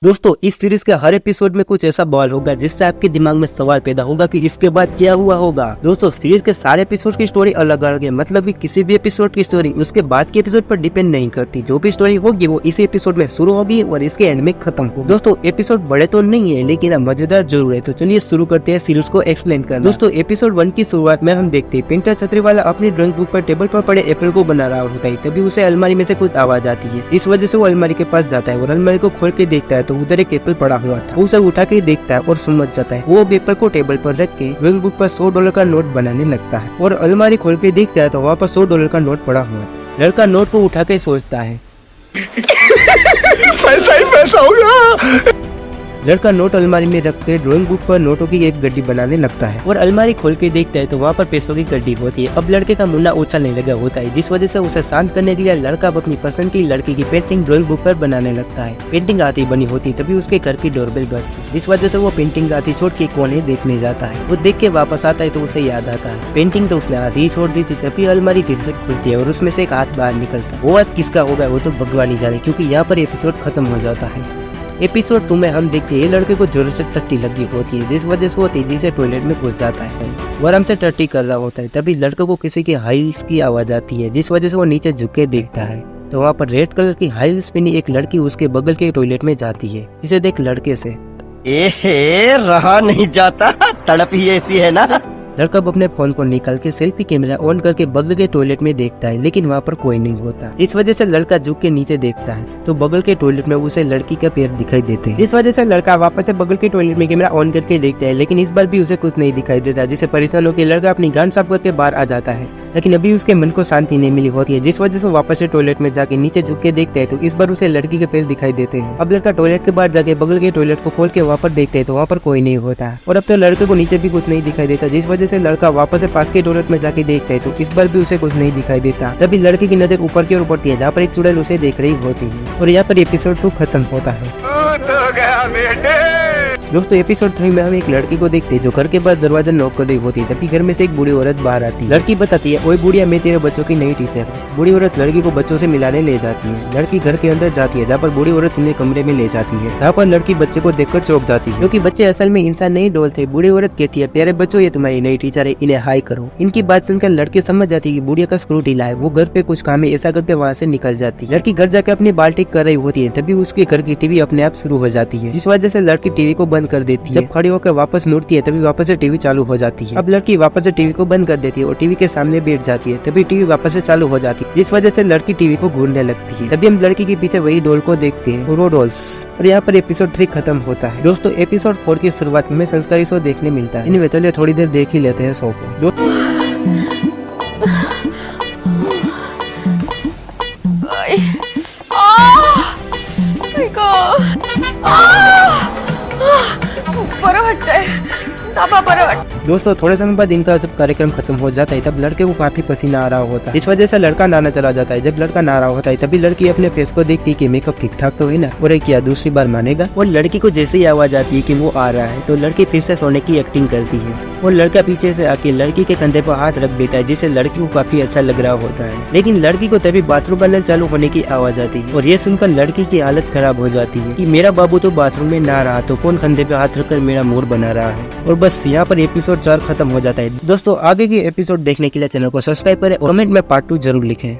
दोस्तों इस सीरीज के हर एपिसोड में कुछ ऐसा बवाल होगा जिससे आपके दिमाग में सवाल पैदा होगा कि इसके बाद क्या हुआ होगा। दोस्तों सीरीज के सारे एपिसोड की स्टोरी अलग अलग है, मतलब कि किसी भी एपिसोड की स्टोरी उसके बाद के एपिसोड पर डिपेंड नहीं करती। जो भी स्टोरी होगी वो इसी एपिसोड में शुरू होगी और इसके एंड में खत्म होगी। दोस्तों एपिसोड बड़े तो नहीं है लेकिन मजेदार जरूर है, तो चलिए शुरू करते हैं सीरीज को एक्सप्लेन करना। दोस्तों एपिसोड 1 की शुरुआत में हम देखते हैं पेंटर छतरी वाला अपनी ड्राइंग बुक पर टेबल पर पड़े एप्पल को बना रहा होता है। तभी उसे अलमारी में से कुछ आवाज आती है। इस वजह से वो अलमारी के पास जाता है और अलमारी को खोल के देखता है तो उधर एक एप्पल पड़ा हुआ था। वो उसे उठा के देखता है और समझ जाता है। वो पेपर को टेबल पर रख के ड्राइंग बुक पर $100 का नोट बनाने लगता है और अलमारी खोल के देखता है तो वहाँ पर $100 का नोट पड़ा हुआ है। लड़का नोट को उठा के सोचता है पैसा ही पैसा होगा। लड़का नोट अलमारी में रख के ड्राइंग बुक पर नोटों की एक गड्डी बनाने लगता है और अलमारी खोल के देखता है तो वहाँ पर पैसों की गड्डी होती है। अब लड़के का मुन्ना उछलने लगा होता है, जिस वजह से उसे शांत करने के लिए लड़का अपनी पसंद की लड़की की पेंटिंग ड्राइंग बुक पर बनाने लगता है। पेंटिंग आती बनी होती तभी उसके घर की डोरबेल बजती, जिस वजह से वो पेंटिंग आती छोड़ के कोने देखने जाता है। वो देख के वापस आता है तो उसे याद आता है पेंटिंग तो उसने आधी ही छोड़ दी थी। तभी अलमारी धीरे से खुलती है और उसमें से एक हाथ बाहर निकलता है। वो हाथ किसका होगा वो तो भगवान ही जाने, क्योंकि यहाँ पर एपिसोड खत्म हो जाता है। एपिसोड 2 में हम देखते हैं लड़के को जोर से टट्टी लगी होती है, जिस वजह से वो तेजी से टॉयलेट में घुस जाता है। वो आराम से टट्टी कर रहा होता है। तभी लड़के को किसी की हाई हील्स की आवाज आती है, जिस वजह से वो नीचे झुक के देखता है तो वहाँ पर रेड कलर की हाई हील्स पहनी एक लड़की उसके बगल के टॉयलेट में जाती है, जिसे देख लड़के से एहे रहा नहीं जाता, तड़प ही ऐसी है ना। लड़का अपने फोन को निकाल के सेल्फी कैमरा ऑन करके बगल के टॉयलेट में देखता है, लेकिन वहाँ पर कोई नहीं होता। इस वजह से लड़का झुक के नीचे देखता है तो बगल के टॉयलेट में उसे लड़की का पैर दिखाई देते हैं। इस वजह से लड़का वापस से बगल के टॉयलेट में कैमरा ऑन करके देखता है, लेकिन इस बार भी उसे कुछ नहीं दिखाई देता। जिससे परेशान होकर लड़का अपनी गांड साफ करके बाहर आ जाता है, लेकिन अभी उसके मन को शांति नहीं मिली होती है, जिस वजह से वापस से टॉयलेट में जाके नीचे झुक के देखते हैं तो इस बार उसे लड़की के पैर दिखाई देते हैं। अब लड़का टॉयलेट के बाहर जाके बगल के टॉयलेट को खोल के वहाँ पर देखते हैं तो वहाँ पर कोई नहीं होता और अब तो लड़के को नीचे भी कुछ नहीं दिखाई देता, जिस वजह से लड़का वापस से पास के टॉयलेट में जाके देखता है तो इस बार भी उसे कुछ नहीं दिखाई देता। तभी लड़के की नजर ऊपर की ओर पड़ती है जहाँ पर एक चुड़ैल उसे देख रही होती है और यहाँ पर एपिसोड 2 खत्म होता है। तो गया बेटे। दोस्तों एपिसोड 3 में हम एक लड़की को देखते हैं जो घर के पास दरवाजा नॉक कर रही होती है। तभी घर में से एक बूढ़ी औरत बाहर आती है। लड़की बताती है ओए बुढ़िया मैं तेरे बच्चों की नई टीचर हूँ। बूढ़ी औरत लड़की को बच्चों से मिलाने ले जाती है। लड़की घर के अंदर जाती है जहाँ पर बूढ़ी औरत उन्हें कमरे में ले जाती है। यहाँ पर लड़की बच्चे को देखकर चौंक जाती है क्योंकि बच्चे असल में इंसान नहीं डोल थे। बूढ़ी औरत कहती है प्यारे बच्चों ये तुम्हारी नई टीचर है, इन्हें हाई करो। इनकी बात सुनकर लड़की समझ जाती है कि बुढ़िया का स्क्रू ढीला है, वो घर पे कुछ काम है ऐसा करके वहाँ से निकल जाती है। लड़की घर जाकर अपनी बाल्टी कर रही होती है तभी उसके घर की टीवी अपने आप शुरू हो जाती है, जिस वजह से लड़की टीवी को बंद कर देती है। जब खड़ी होकर वापस मुड़ती है तभी वापस से टीवी चालू हो जाती है। अब लड़की वापस से टीवी को बंद कर देती है और टीवी के सामने बैठ जाती है। तभी टीवी वापस से चालू हो जाती है, जिस वजह से लड़की टीवी को घूरने लगती है। तभी हम लड़की के पीछे वही डॉल को देखते हैं और वो डॉल्स। और यहाँ पर एपिसोड 3 खत्म होता है। दोस्तों एपिसोड 4 की शुरुआत में संस्कारी शो देखने मिलता है। इनमें चलिए थोड़ी देर देख ही लेते हैं शो को। बरं वाटतंय दाबा, बरं वाटत। दोस्तों थोड़े समय बाद इनका जब कार्यक्रम खत्म हो जाता है तब लड़के को काफी पसीना आ रहा होता है। इस वजह से लड़का नहाना चला जाता है। जब लड़का नहा रहा होता है तभी लड़की अपने फेस को देखती है कि मेकअप ठीक ठाक तो है ना, और क्या दूसरी बार मानेगा। और लड़की को जैसे ही आवाज आती है कि वो आ रहा है तो लड़की फिर से सोने की एक्टिंग करती है और लड़का पीछे से आके लड़की के कंधे पर हाथ रख देता है, जिससे लड़की को काफी अच्छा लग रहा होता है। लेकिन लड़की को तभी बाथरूम का नल चालू होने की आवाज आती है और ये सुनकर लड़की की हालत खराब हो जाती है कि मेरा बाबू तो बाथरूम में नहा रहा तो कौन कंधे पे हाथ रखकर मेरा मोर बना रहा है। और बस यहाँ पर एपिसोड 4 खत्म हो जाता है। दोस्तों आगे की एपिसोड देखने के लिए चैनल को सब्सक्राइब करें और कमेंट में पार्ट 2 जरूर लिखें।